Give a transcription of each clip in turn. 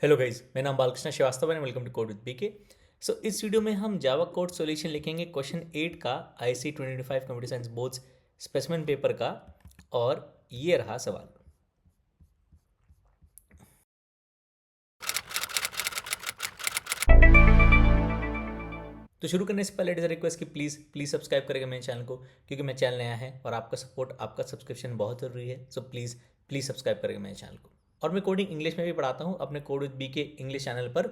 Hello guys, मेरा नाम बालकृष्ण श्रीवास्तव है। Welcome to code with BK. So इस वीडियो में हम जावा कोड सॉल्यूशन लिखेंगे क्वेश्चन 8 का ISC 2025 computer science boards specimen paper का। और ये रहा सवाल। तो शुरू करने से पहले इट इज़ रिक्वेस्ट कि प्लीज़ सब्सक्राइब करेगा मेरे चैनल को, क्योंकि मेरा चैनल नया है और आपका सपोर्ट, आपका सब्सक्रिप्शन बहुत ज़रूरी है। सो प्लीज़ सब्सक्राइब करेगा मेरे चैनल को। और मैं कोडिंग इंग्लिश में भी पढ़ाता हूँ अपने code with BK English channel पर।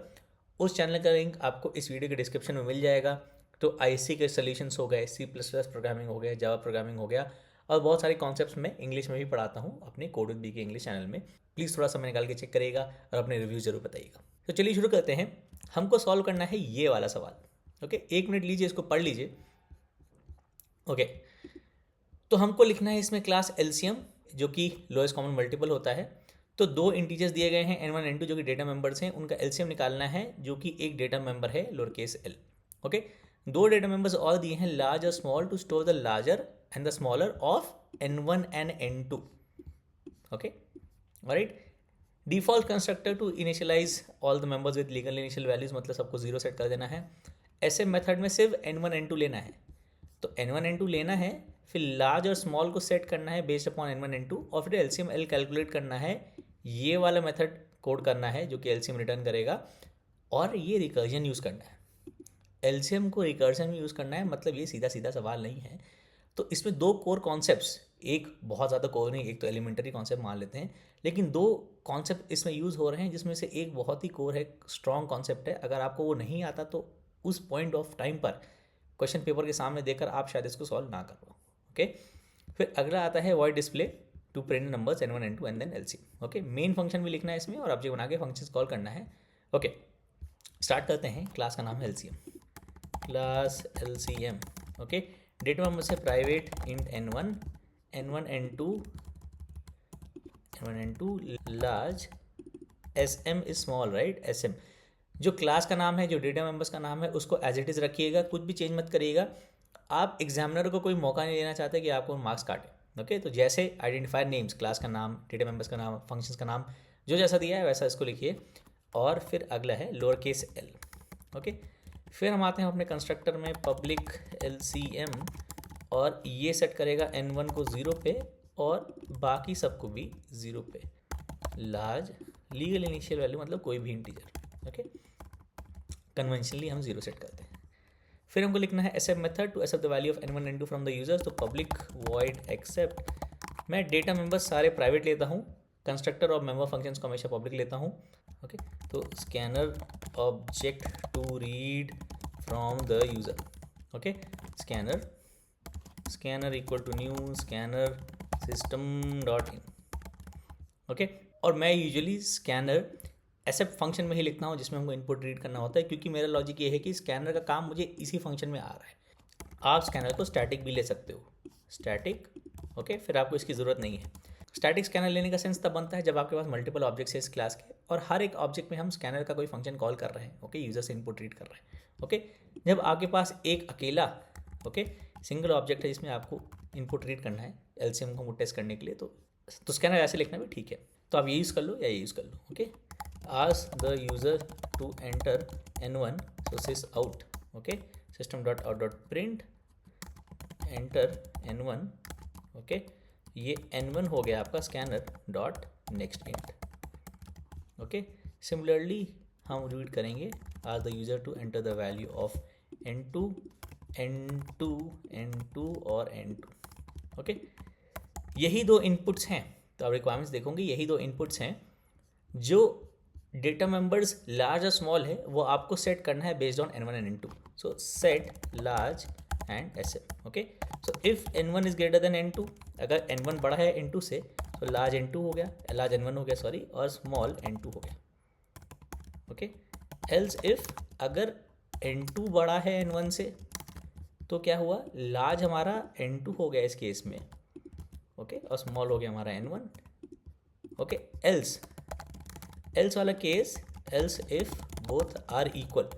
उस चैनल का लिंक आपको इस वीडियो के डिस्क्रिप्शन में मिल जाएगा। तो आईसी के सोल्यूशंस हो गए, C++ प्रोग्रामिंग हो गया, जावा प्रोग्रामिंग हो गया, और बहुत सारे कॉन्सेप्ट्स मैं इंग्लिश में भी पढ़ाता हूँ अपने code with BK English channel में। प्लीज़ थोड़ा समय निकाल के चेक करिएगा और अपने रिव्यू जरूर बताइएगा। तो चलिए शुरू करते हैं। हमको सॉल्व करना है ये वाला सवाल। ओके, 1 मिनट लीजिए, इसको पढ़ लीजिए। ओके, तो हमको लिखना है इसमें क्लास एलसीएम, जो कि लोएस्ट कॉमन मल्टीपल होता है। तो दो इंटीजर्स दिए गए हैं n1 n2 जो कि डेटा मेंबर्स हैं, उनका एलसीएम निकालना है, जो कि एक डेटा मेंबर है लोअर केस एल। ओके, दो डेटा मेंबर्स और दिए हैं, लार्ज और small, to store the larger and the smaller of n1 and n2। Okay, right. Default constructor to initialize all the members with legal initial values, मतलब सबको 0 set कर देना है। ऐसे मेथड में सिर्फ n1 n2 लेना है, तो n1 n2 लेना है, फिर लार्ज और स्मॉल को सेट करना है बेस्ड अपॉन n1 n2, और फिर एलसीएम एल कैलकुलेट करना है। ये वाला मेथड कोड करना है जो कि एलसीएम रिटर्न करेगा, और ये रिकर्जन यूज़ करना है। एलसीएम को रिकर्जन में यूज़ करना है, मतलब ये सीधा सीधा सवाल नहीं है। तो इसमें दो कोर कॉन्सेप्ट्स, एक बहुत ज़्यादा कोर नहीं, एक तो एलिमेंटरी कॉन्सेप्ट मान लेते हैं, लेकिन दो कॉन्सेप्ट इसमें यूज़ हो रहे हैं, जिसमें से एक बहुत ही कोर है, स्ट्रॉन्ग कॉन्सेप्ट है। अगर आपको वो नहीं आता तो उस पॉइंट ऑफ टाइम पर क्वेश्चन पेपर के सामने देखकर आप शायद इसको सॉल्व ना कर पाओ। ओके, फिर अगला आता है void display to print numbers n1 n2 and then LCM. Okay, main function भी लिखना है इसमें और ऑब्जेक्ट बना के फंक्शंस कॉल करना है। ओके, स्टार्ट करते हैं। क्लास का नाम है LCM, class LCM. Okay, data member से private int n1 n1 n2 large, sm is small, right. sm जो क्लास का नाम है, जो डेटा मेंबर्स का नाम है, उसको एज इट इज़ रखिएगा, कुछ भी चेंज मत करिएगा। आप एग्जामिनर को कोई मौका नहीं देना चाहते कि आपको मार्क्स काटे। ओके, तो जैसे आइडेंटिफायर नेम्स, क्लास का नाम, डेटा मेंबर्स का नाम, फंक्शंस का नाम, जो जैसा दिया है वैसा इसको लिखिए। और फिर अगला है लोअर केस एल। ओके, फिर हम आते हैं अपने कंस्ट्रक्टर में, पब्लिक एलसीएम, और ये सेट करेगा n1 को 0 पे और बाकी सबको भी 0 पे। लार्ज लीगल इनिशियल वैल्यू मतलब कोई भी इंटीजर। ओके, कन्वेंशनली हम 0 सेट करते हैं। फिर हमको लिखना है accept method to accept the value of n1 n2 from the users. तो पब्लिक वॉइड एक्सेप्ट, मैं डेटा मेंबर्स सारे प्राइवेट लेता हूँ, कंस्ट्रक्टर और मेंबर फंक्शंस को हमेशा पब्लिक लेता हूँ। ओके, तो scanner object to read from the user. Okay, scanner equal to new scanner system dot in. Okay, और मैं यूजुअली स्कैनर एक्सेप्ट फंक्शन में ही लिखता हूँ, जिसमें हमको इनपुट रीड करना होता है, क्योंकि मेरा लॉजिक ये है कि स्कैनर का काम मुझे इसी फंक्शन में आ रहा है। आप स्कैनर को स्टैटिक भी ले सकते हो, स्टैटिक। ओके, फिर आपको इसकी ज़रूरत नहीं है। स्टैटिक स्कैनर लेने का सेंस तब बनता है जब आपके पास मल्टीपल ऑब्जेक्ट्स है इस क्लास के, और हर एक ऑब्जेक्ट में हम स्कैनर का कोई फंक्शन कॉल कर रहे हैं। ओके, यूजर से इनपुट रीड कर रहे हैं। ओके, जब आपके पास एक अकेला सिंगल ऑब्जेक्ट है जिसमें आपको इनपुट रीड करना है एलसीएम को टेस्ट करने के लिए, तो स्कैनर ऐसे लिखना भी ठीक है। तो आप ये यूज़ कर लो या ये यूज़ कर लो। Okay, ask the user to enter n1, so sys out। okay, system.out.print enter n1। okay, ये n1 हो गया आपका scanner dot next int. Okay, similarly हम रीड करेंगे ask the user to enter the value of n2 n2 n2 और n2। Okay, यही दो inputs हैं। तो आप रिक्वायरमेंट्स देखोगे, यही दो इनपुट्स हैं। जो डेटा मेंबर्स लार्ज और स्मॉल है वो आपको सेट करना है based on n1 and n2। So set large and sm। Okay, so if n1 is greater than n2, अगर n1 बड़ा है n2 से, तो लार्ज n2 हो गया, लार्ज n1 हो गया सॉरी, और स्मॉल n2 हो गया। ओके, एल्स इफ अगर n2 बड़ा है n1 से, तो क्या हुआ, लार्ज हमारा n2 हो गया इस केस में। ओके, और स्मॉल हो गया हमारा n1। ओके, एल्स वाला case, else if both are equal.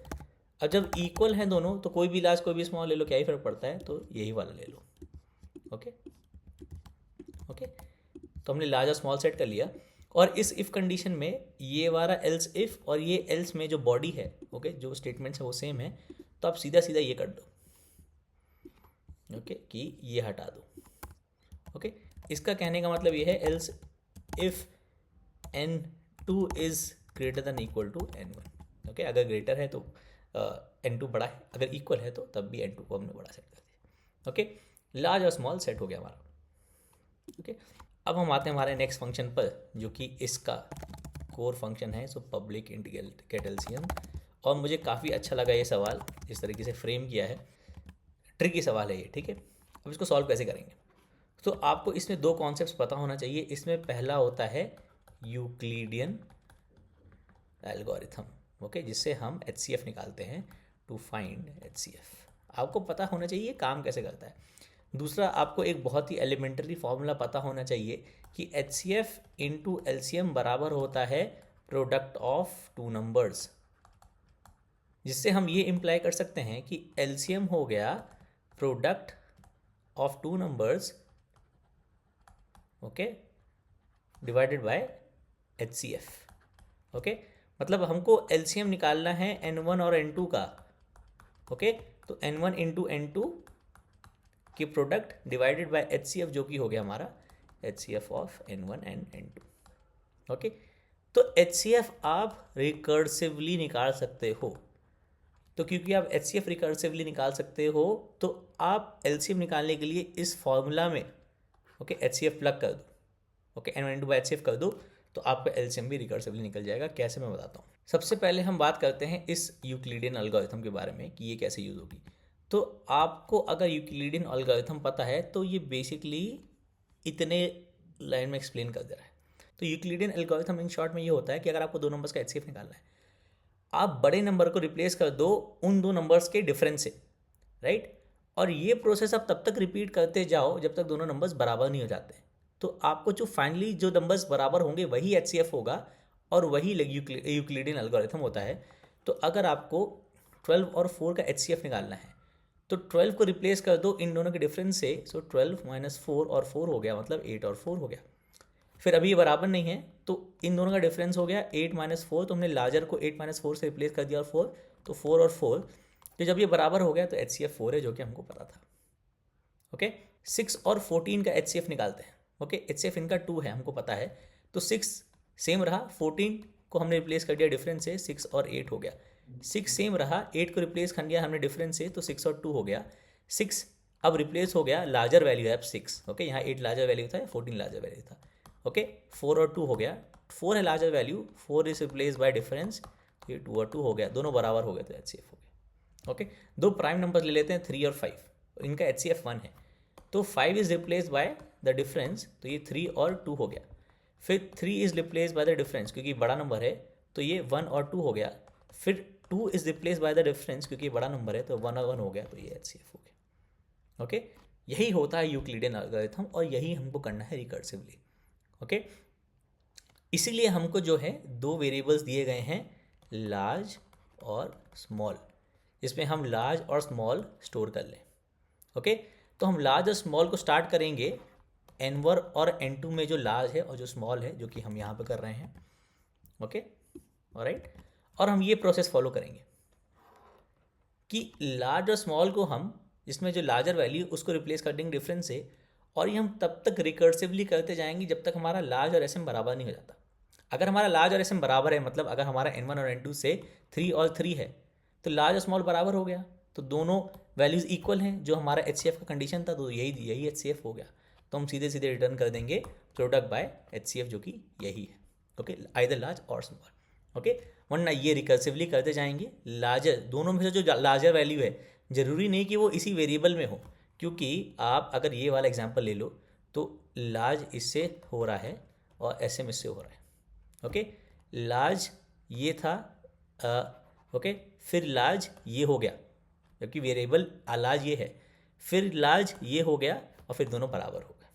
अब जब इक्वल हैं दोनों, तो कोई भी लार्ज कोई भी स्मॉल ले लो, क्या ही फर्क पड़ता है, तो यही वाला ले लो। ओके, तो हमने लार्ज और स्मॉल सेट कर लिया। और इस इफ़ कंडीशन में ये वाला एल्स इफ़ और ये एल्स में जो बॉडी है, ओके, जो स्टेटमेंट्स है वो सेम है, तो आप सीधा सीधा ये कर दो, ओके, कि ये हटा दो, ओके। इसका कहने का मतलब ये है else if n2 is greater than equal to n1, okay. अगर ग्रेटर है तो n2 बड़ा है, अगर इक्वल है तो तब भी n2 को हमने बड़ा सेट कर दिया, ओके। लार्ज और स्मॉल सेट हो गया हमारा, ओके। अब हम आते हैं हमारे नेक्स्ट फंक्शन पर, जो कि इसका कोर फंक्शन है, सो पब्लिक इंटीग्रेट एलसीएम। और मुझे काफ़ी अच्छा लगा ये सवाल, इस तरीके से फ्रेम किया है, ट्रिकी सवाल है ये, ठीक है। अब इसको सॉल्व कैसे करेंगे? तो आपको इसमें दो कॉन्सेप्ट्स पता होना चाहिए। इसमें पहला होता है यूक्लिडियन एल्गोरिथम, ओके, जिससे हम HCF निकालते हैं, टू फाइंड HCF। आपको पता होना चाहिए काम कैसे करता है। दूसरा, आपको एक बहुत ही एलिमेंटरी फॉर्मूला पता होना चाहिए कि HCF इंटू LCM बराबर होता है प्रोडक्ट ऑफ टू नंबर्स, जिससे हम ये इम्प्लाई कर सकते हैं कि LCM हो गया product of two numbers, okay, divided by HCF, okay. मतलब हमको LCM निकालना है N1 और N2 का, ओके। तो N1 इंटू N2 की प्रोडक्ट डिवाइडेड बाय HCF, जो कि हो गया हमारा HCF of N1 and N2, okay. तो HCF आप रिकर्सिवली निकाल सकते हो। तो क्योंकि आप HCF रिकर्सिवली निकाल सकते हो, तो आप LCM निकालने के लिए इस फॉर्मूला में, ओके, HCF प्लग कर दो, okay, N1 into bye HCF कर दो, तो आपका LCM भी रिकर्सिवली निकल जाएगा। कैसे, मैं बताता हूँ। सबसे पहले हम बात करते हैं इस यूक्लिडियन एल्गोरिथम के बारे में कि ये कैसे यूज़ होगी। तो आपको अगर यूक्लिडियन एल्गोरिथम पता है तो ये बेसिकली इतने लाइन में एक्सप्लेन कर दे रहा है। तो यूक्लिडियन एल्गोरिथम इन शॉर्ट में ये होता है कि अगर आपको दो नंबर्स का HCF निकालना है, आप बड़े नंबर को रिप्लेस कर दो उन दो नंबर्स के डिफरेंस से, राइट। और ये प्रोसेस आप तब तक रिपीट करते जाओ जब तक दोनों नंबर्स बराबर नहीं हो जाते। तो आपको जो फाइनली जो नंबर्स बराबर होंगे वही HCF होगा और वही यूक्लिडियन एल्गोरिथम होता है। तो अगर आपको 12 और 4 का HCF निकालना है तो 12 को रिप्लेस कर दो इन दोनों के डिफरेंस से, सो 12 माइनस 4 और 4 हो गया, मतलब 8 और 4 हो गया। फिर अभी ये बराबर नहीं है तो इन दोनों का डिफरेंस हो गया 8 माइनस 4, तो हमने लार्जर को 8 माइनस 4 से रिप्लेस कर दिया और 4, तो 4 और 4, तो जब ये बराबर हो गया तो HCF 4 है, जो कि हमको पता था, ओके। 6 और 14 का HCF निकालते हैं, ओके। HCF इनका 2 है, हमको पता है, तो 6 सेम रहा, 14 को हमने रिप्लेस कर दिया डिफरेंस से, 6 और 8 हो गया। 6 सेम रहा, 8 को रिप्लेस कर दिया हमने डिफरेंस से, तो 6 और 2 हो गया। 6 अब रिप्लेस हो गया, लार्जर वैल्यू है अब 6, ओके। यहाँ 8 लार्जर वैल्यू था, 14 लार्जर वैल्यू था, ओके। 4 और 2 हो गया, 4 है larger value, 4 is replace by difference, ये 2 और 2 हो गया, दोनों बराबर हो गए तो HCF हो गया, ओके। दो प्राइम नंबर ले लेते हैं 3 और 5, इनका HCF 1 है, तो 5 is replace by the difference, तो ये 3 और 2 हो गया। फिर 3 is replace by the difference, क्योंकि बड़ा नंबर है तो ये 1 और 2 हो गया। फिर 2 is replace by the difference, क्योंकि बड़ा नंबर है तो 1 और 1 हो गया, तो ये HCF हो गया, ओके। यही होता है यूक्लिडियन एल्गोरिथम और यही हमको करना है रिकर्सिवली, ओके। इसीलिए हमको जो है दो वेरिएबल्स दिए गए हैं, लार्ज और स्मॉल, जिसमें हम लार्ज और स्मॉल स्टोर कर लें, ओके। तो हम लार्ज और स्मॉल को स्टार्ट करेंगे N1 और N2 में, जो लार्ज है और जो स्मॉल है, जो कि हम यहाँ पे कर रहे हैं, ओके, ऑलराइट। और हम ये प्रोसेस फॉलो करेंगे कि लार्ज और स्मॉल को हम, इसमें जो लार्जर वैल्यू उसको रिप्लेस कर देंगे डिफरेंस से, और ये हम तब तक रिकर्सिवली करते जाएंगे जब तक हमारा लार्ज और SM बराबर नहीं हो जाता। अगर हमारा लार्ज और SM बराबर है, मतलब अगर हमारा N1 और N2 से 3 और 3 है, तो लार्ज और स्मॉल बराबर हो गया, तो दोनों वैल्यूज़ इक्वल हैं, जो हमारा HCF का कंडीशन था, तो यही HCF हो गया। तो हम सीधे सीधे रिटर्न कर देंगे प्रोडक्ट बाय HCF, जो कि यही है, ओके, आइदर लार्ज और स्मॉल, ओके। वरना ये रिकर्सिवली करते जाएंगे, लार्जर दोनों में से जो लार्जर वैल्यू है, ज़रूरी नहीं कि वो इसी वेरिएबल में हो, क्योंकि आप अगर ये वाला एग्जांपल ले लो तो लार्ज इससे हो रहा है और SM इससे हो रहा है, ओके। लार्ज ये था, ओके, फिर लार्ज ये हो गया, जबकि वेरिएबल लार्ज ये है, फिर लार्ज ये हो गया और फिर दोनों बराबर हो गए,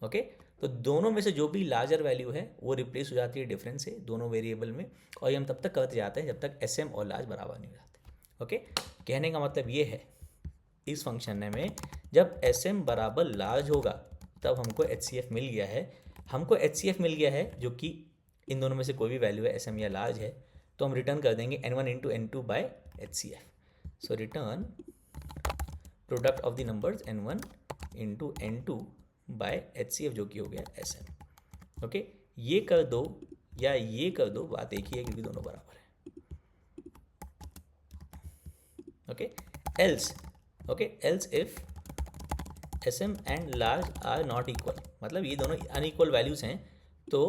ओके। तो दोनों में से जो भी लार्जर वैल्यू है वो रिप्लेस हो जाती है डिफरेंस से दोनों वेरिएबल में, और ये हम तब तक करते जाते हैं जब तक SM और लार्ज बराबर नहीं हो जाते, ओके। कहने का मतलब ये है, इस फंक्शन में जब SM बराबर लार्ज होगा तब हमको HCF मिल गया है, हमको HCF मिल गया है जो कि इन दोनों में से कोई भी वैल्यू है, SM या लार्ज है, तो हम रिटर्न कर देंगे N1 into N2 by HCF। So return product of the numbers N1 into N2 by HCF जो कि हो गया SM। ओके, ये कर दो या ये कर दो, बात एक ही है क्योंकि दोनों बराबर है। Okay, else if SM and large are not equal, मतलब ये दोनों अनइक्वल वैल्यूज हैं, तो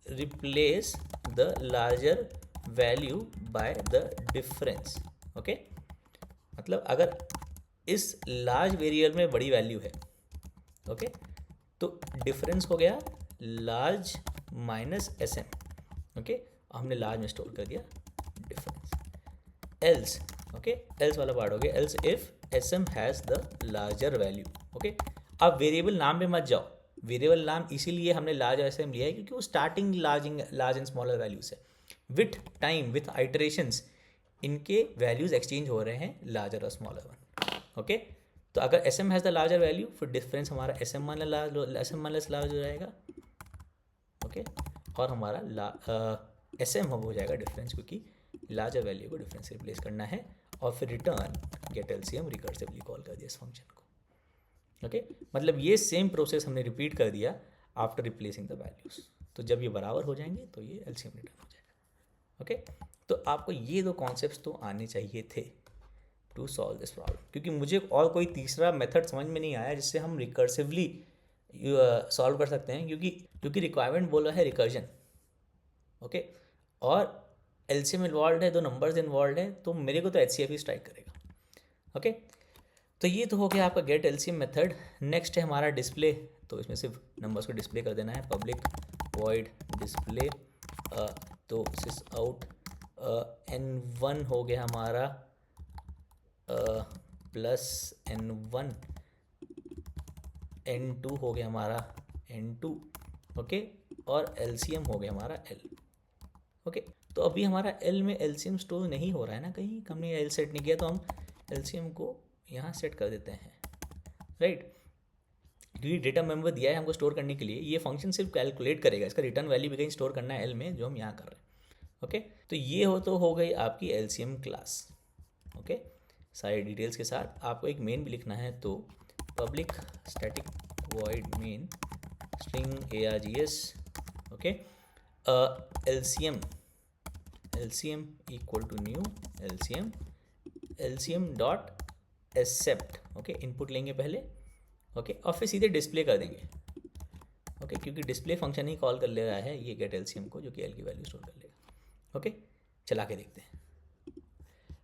replace the larger value by the difference. Okay, मतलब अगर इस लार्ज वेरिएबल में बड़ी वैल्यू है, ओके, तो डिफरेंस हो गया लार्ज माइनस SM। ओके, हमने लार्ज में स्टोर कर दिया डिफरेंस। एल्स, ओके, एल्स वाला पार्ट हो गया, else if SM has the larger value. Okay, अब वेरिएबल नाम पे मत जाओ, वेरिएबल नाम इसीलिए हमने लार्ज और SM लिया है क्योंकि वो starting large and smaller values है। विथ टाइम, विथ आइटरेशंस, इनके वैल्यूज एक्सचेंज हो रहे हैं लार्जर और स्मॉलर वन। ओके, तो अगर SM has the larger value, फिर डिफरेंस हमारा SM माइनस लार्ज हो जाएगा। ओके, और हमारा SM हो जाएगा डिफरेंस, क्योंकि लार्जर वैल्यू को डिफरेंस से रिप्लेस करना है, और फिर return get LCM recursively call कर दिया इस फंक्शन को। ओके, मतलब ये सेम प्रोसेस हमने रिपीट कर दिया आफ्टर रिप्लेसिंग द वैल्यूज। तो जब ये बराबर हो जाएंगे तो ये LCM रिटर्न हो जाएगा। ओके, तो आपको ये दो कॉन्सेप्ट्स तो आने चाहिए थे टू सॉल्व दिस प्रॉब्लम, क्योंकि मुझे और कोई तीसरा मेथड समझ में नहीं आया जिससे हम रिकर्सिवली सॉल्व कर सकते हैं, क्योंकि रिक्वायरमेंट बोला है रिकर्जन। ओके, और LCM इन्वॉल्व है, दो नंबर्स इन्वॉल्व है, तो मेरे को तो HCF ही स्ट्राइक करेगा। ओके, तो ये तो हो गया आपका गेट LCM मेथड। नेक्स्ट है हमारा डिस्प्ले, तो इसमें सिर्फ नंबर्स को डिस्प्ले कर देना है। पब्लिक वॉइड डिस्प्ले, तो सिस आउट N1 हो गया हमारा प्लस N1, N2 हो गया हमारा N2। ओके, और LCM हो गया हमारा L। ओके, तो अभी हमारा L में LCM स्टोर नहीं हो रहा है ना, कहीं हमने L सेट नहीं किया, तो हम LCM को यहाँ सेट कर देते हैं, राइट। क्योंकि डेटा मेंबर दिया है हमको स्टोर करने के लिए, ये फंक्शन सिर्फ कैलकुलेट करेगा, इसका रिटर्न वैल्यू भी कहीं स्टोर करना है L में, जो हम यहाँ कर रहे हैं। ओके, तो ये हो गई आपकी LCM क्लास। ओके, सारी डिटेल्स के साथ आपको एक मेन भी लिखना है, तो public static void main string args। Okay, LCM equal to new LCM dot accept. Okay, input लेंगे पहले, ओके, और फिर सीधे डिस्प्ले कर देंगे। ओके, क्योंकि डिस्प्ले फंक्शन ही कॉल कर ले रहा है ये गेट LCM को, जो कि L की वैल्यू स्टोर कर लेगा। ओके, चला के देखते हैं।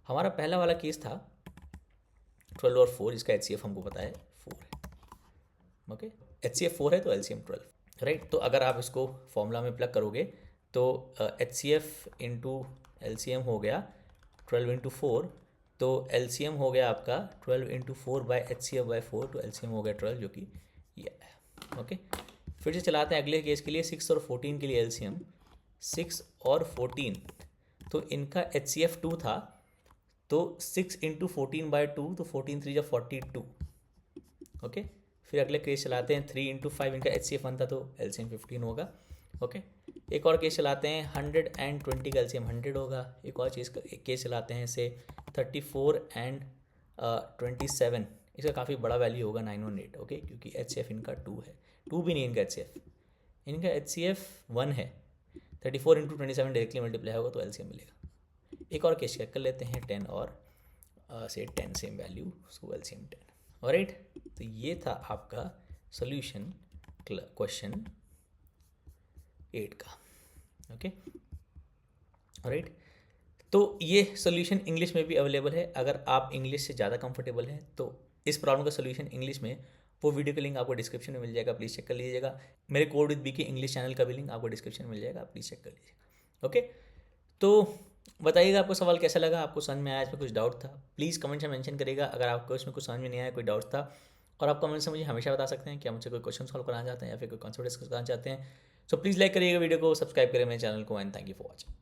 हमारा पहला वाला केस था 12 और 4, इसका HCF हमको पता है 4 है। ओके, HCF 4 है तो LCM 12, राइट। तो अगर आप इसको फॉर्मूला में प्लग करोगे तो HCF इंटू LCM हो गया 12 इंटू 4, तो LCM हो गया आपका 12 इंटू 4 बाई HCF बाई 4, तो LCM हो गया 12, जो कि ये है। ओके, फिर से चलाते हैं अगले केस के लिए, 6 और 14 के लिए LCM 6 और 14, तो इनका HCF 2 था, तो 6 इंटू 14 बाई 2, तो 14 3 जा 42। ओके, फिर अगले केस चलाते हैं 3 इंटू 5, इनका HCF 1 था, तो LCM 15 होगा। ओके, एक और केस चलाते हैं 100 एंड 20 का LCM 100 होगा। एक और केस चलाते हैं से 34 एंड 27, इसका काफ़ी बड़ा वैल्यू होगा 918। ओके, क्योंकि HCF इनका 2 है, 2 भी नहीं इनका HCF, इनका HCF 1 है। 34 इंटू 27 डायरेक्टली मल्टीप्लाई होगा तो LCM मिलेगा। एक और केस चेक कर लेते हैं 10 और से 10 सेम वैल्यू, सो LCM 10। ऑलराइट, तो ये था आपका सोल्यूशन क्वेश्चन 8 का। ओके, ऑलराइट, तो ये सोल्यूशन इंग्लिश में भी अवेलेबल है। अगर आप इंग्लिश से ज़्यादा कंफर्टेबल हैं तो इस प्रॉब्लम का सोल्यूशन इंग्लिश में, वो वीडियो का लिंक आपको डिस्क्रिप्शन में मिल जाएगा, प्लीज़ चेक कर लीजिएगा। मेरे code with BK English channel का भी लिंक आपको डिस्क्रिप्शन में मिल जाएगा, प्लीज़ चेक कर लीजिएगा। ओके, तो बताइएगा आपको सवाल कैसा लगा, आपको समझ में आया, इसमें कुछ डाउट था, प्लीज़ कमेंट से मेंशन करिएगा। अगर आपको इसमें कुछ समझ में नहीं आया, कोई डाउट था, और आप कमेंट से मुझे हमेशा बता सकते हैं कि आप मुझसे कोई क्वेश्चन सॉल्व कराना चाहते हैं या फिर कोई कॉन्सेप्ट डिस्कस करना चाहते हैं। सो प्लीज़ लाइक करिएगा वीडियो को, सब्सक्राइब करिए मेरे चैनल को, and thank you for watching.